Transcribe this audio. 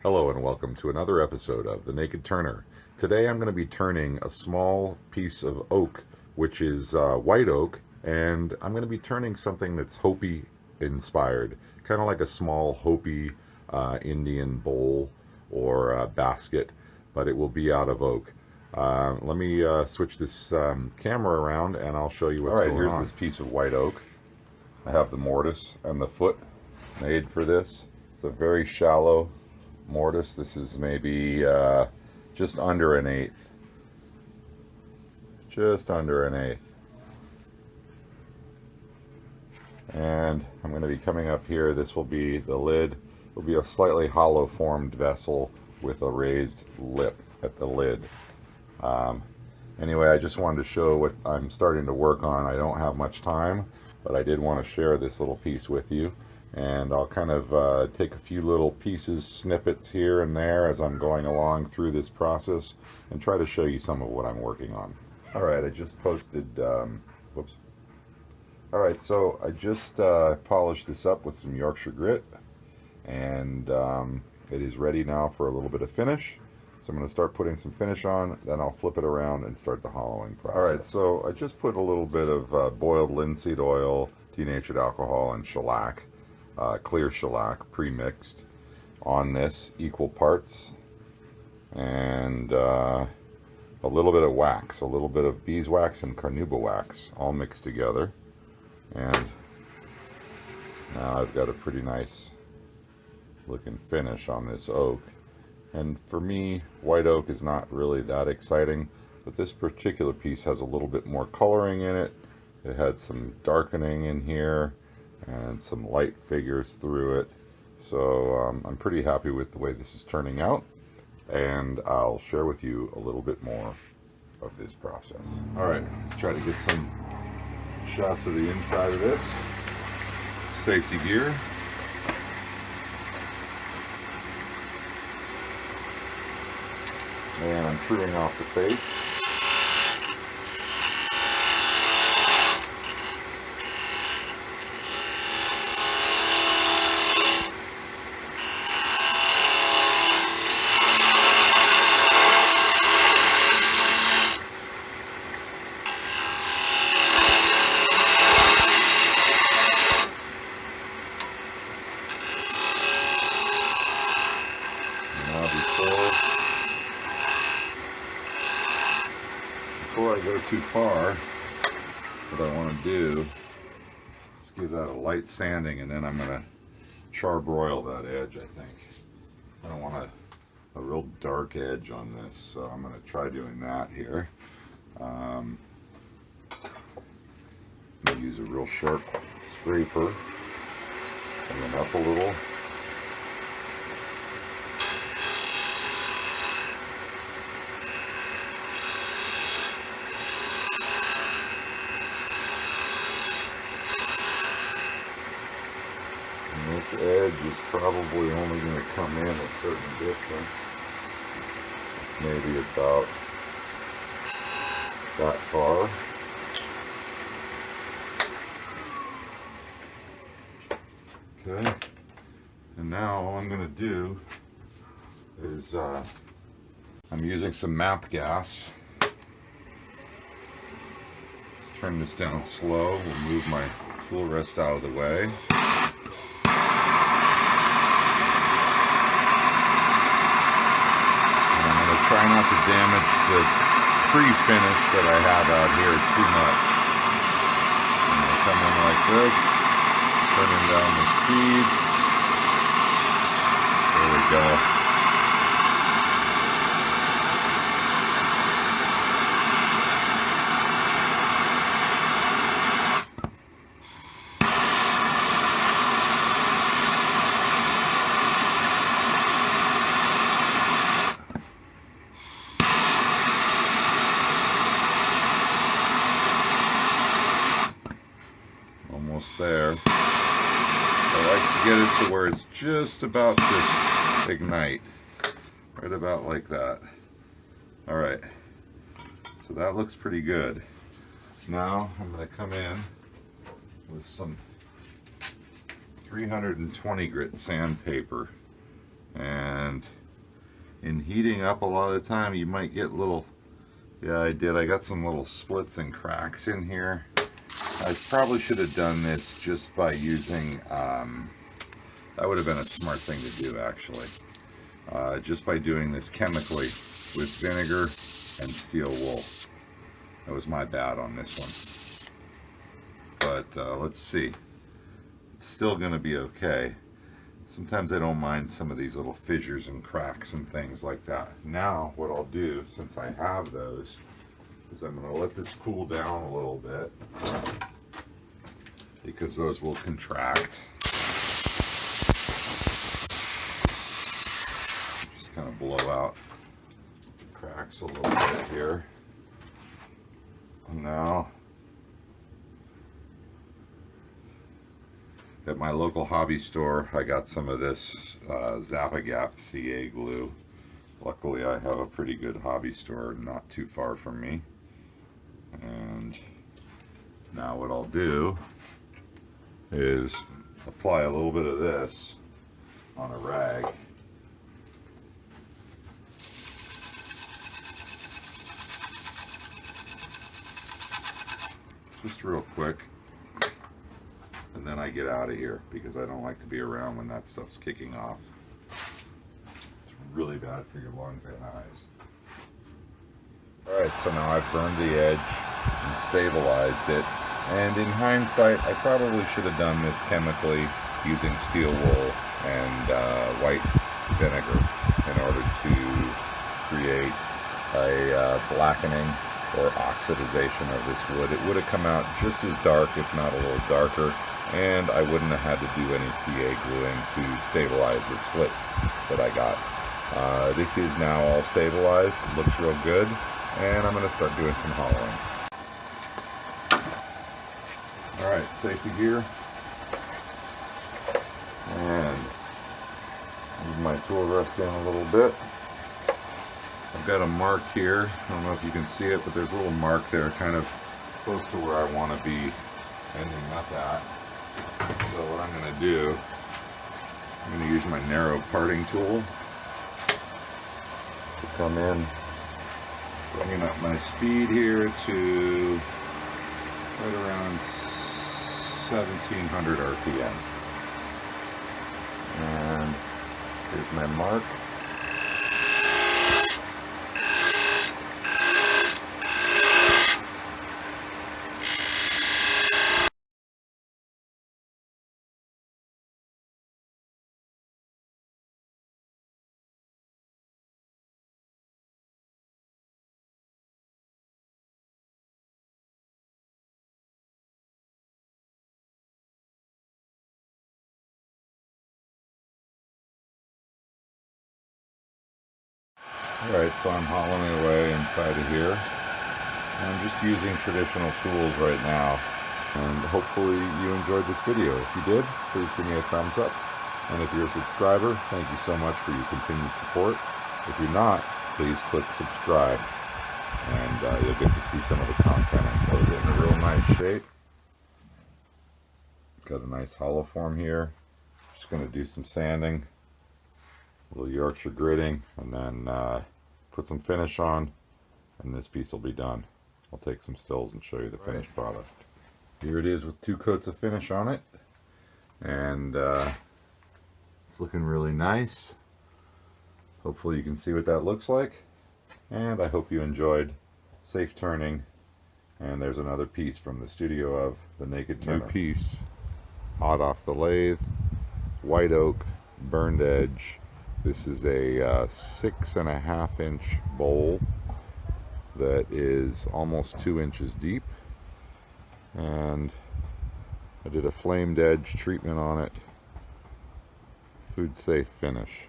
Hello and welcome to another episode of The Naked Turner. Today I'm going to be turning a small piece of oak, which is white oak, and I'm going to be turning something that's Hopi inspired, kind of like a small Hopi Indian bowl or basket, but it will be out of oak. Let me switch this camera around and I'll show you what's going on. All right, here's this piece of white oak. I have the mortise and the foot made for this. It's a very shallow mortise. This is maybe just under an eighth. Just under an eighth. And I'm going to be coming up here. This will be the lid. It will be a slightly hollow formed vessel with a raised lip at the lid. Anyway, I just wanted to show what I'm starting to work on. I don't have much time, but I did want to share this little piece with you. And I'll kind of take a few little pieces, snippets here and there as I'm going along through this process and try to show you some of what I'm working on. Alright, I just posted, whoops. Alright, so I just polished this up with some Yorkshire grit, and it is ready now for a little bit of finish. So I'm going to start putting some finish on, then I'll flip it around and start the hollowing process. Alright, so I just put a little bit of boiled linseed oil, denatured alcohol, and shellac. Clear shellac pre-mixed on this, equal parts, and a little bit of wax, a little bit of beeswax and carnauba wax, all mixed together. And now I've got a pretty nice looking finish on this oak. And for me, white oak is not really that exciting, but this particular piece has a little bit more coloring in it. It had some darkening in here and some light figures through it. So I'm pretty happy with the way this is turning out, and I'll share with you a little bit more of this process. Alright, let's try to get some shots of the inside of this. Safety gear. And I'm truing off the face. Before I go too far, what I want to do is give that a light sanding, and then I'm going to charbroil that edge, I think. I don't want a real dark edge on this, so I'm going to try doing that here. I'm going to use a real sharp scraper, and then up a little. This edge is probably only going to come in a certain distance, maybe about that far. Okay, and now all I'm going to do is I'm using some MAP gas. Let's turn this down slow. We'll move my tool rest out of the way. Try not to damage the pre-finish that I have out here too much. I'm going to come in like this, turning down the speed. There we go. Almost there. I like to get it to where it's just about to ignite. Right about like that. Alright. So that looks pretty good. Now I'm going to come in with some 320 grit sandpaper. And in heating up, a lot of the time you might get little, yeah, I did. I got some little splits and cracks in here. I probably should have done this just by using, that would have been a smart thing to do actually. Just by doing this chemically with vinegar and steel wool. That was my bad on this one. But let's see. It's still going to be okay. Sometimes I don't mind some of these little fissures and cracks and things like that. Now what I'll do, since I have those, is I'm going to let this cool down a little bit, because those will contract. Just kind of blow out the cracks a little bit here. And now, at my local hobby store, I got some of this Zap-A-Gap CA glue. Luckily, I have a pretty good hobby store not too far from me. And now what I'll do is apply a little bit of this on a rag. Just real quick. And then I get out of here because I don't like to be around when that stuff's kicking off. It's really bad for your lungs and eyes. Alright, so now I've burned the edge and stabilized it. And in hindsight, I probably should have done this chemically using steel wool and white vinegar in order to create a blackening or oxidization of this wood. It would have come out just as dark, if not a little darker, and I wouldn't have had to do any CA gluing to stabilize the splits that I got. This is now all stabilized, looks real good, and I'm going to start doing some hollowing. Alright, safety gear, and move my tool rest in a little bit. I've got a mark here, I don't know if you can see it, but there's a little mark there kind of close to where I want to be ending up at. So what I'm going to do, I'm going to use my narrow parting tool to come in, bringing up my speed here to right around 1700 RPM. And here's my mark. Alright, so I'm hollowing away inside of here. I'm just using traditional tools right now. And hopefully you enjoyed this video. If you did, please give me a thumbs up. And if you're a subscriber, thank you so much for your continued support. If you're not, please click subscribe. And you'll get to see some of the content. So it's in a real nice shape. Got a nice hollow form here. Just going to do some sanding. A little Yorkshire gritting, and then put some finish on, and this piece will be done. I'll take some stills and show you the finished product. Here it is with 2 coats of finish on it, and it's looking really nice. Hopefully you can see what that looks like, and I hope you enjoyed. Safe turning, and there's another piece from the studio of the Naked Turner. New piece, hot off the lathe, white oak, burned edge. This is a 6.5 inch bowl that is almost 2 inches deep, and I did a flamed edge treatment on it. Food safe finish.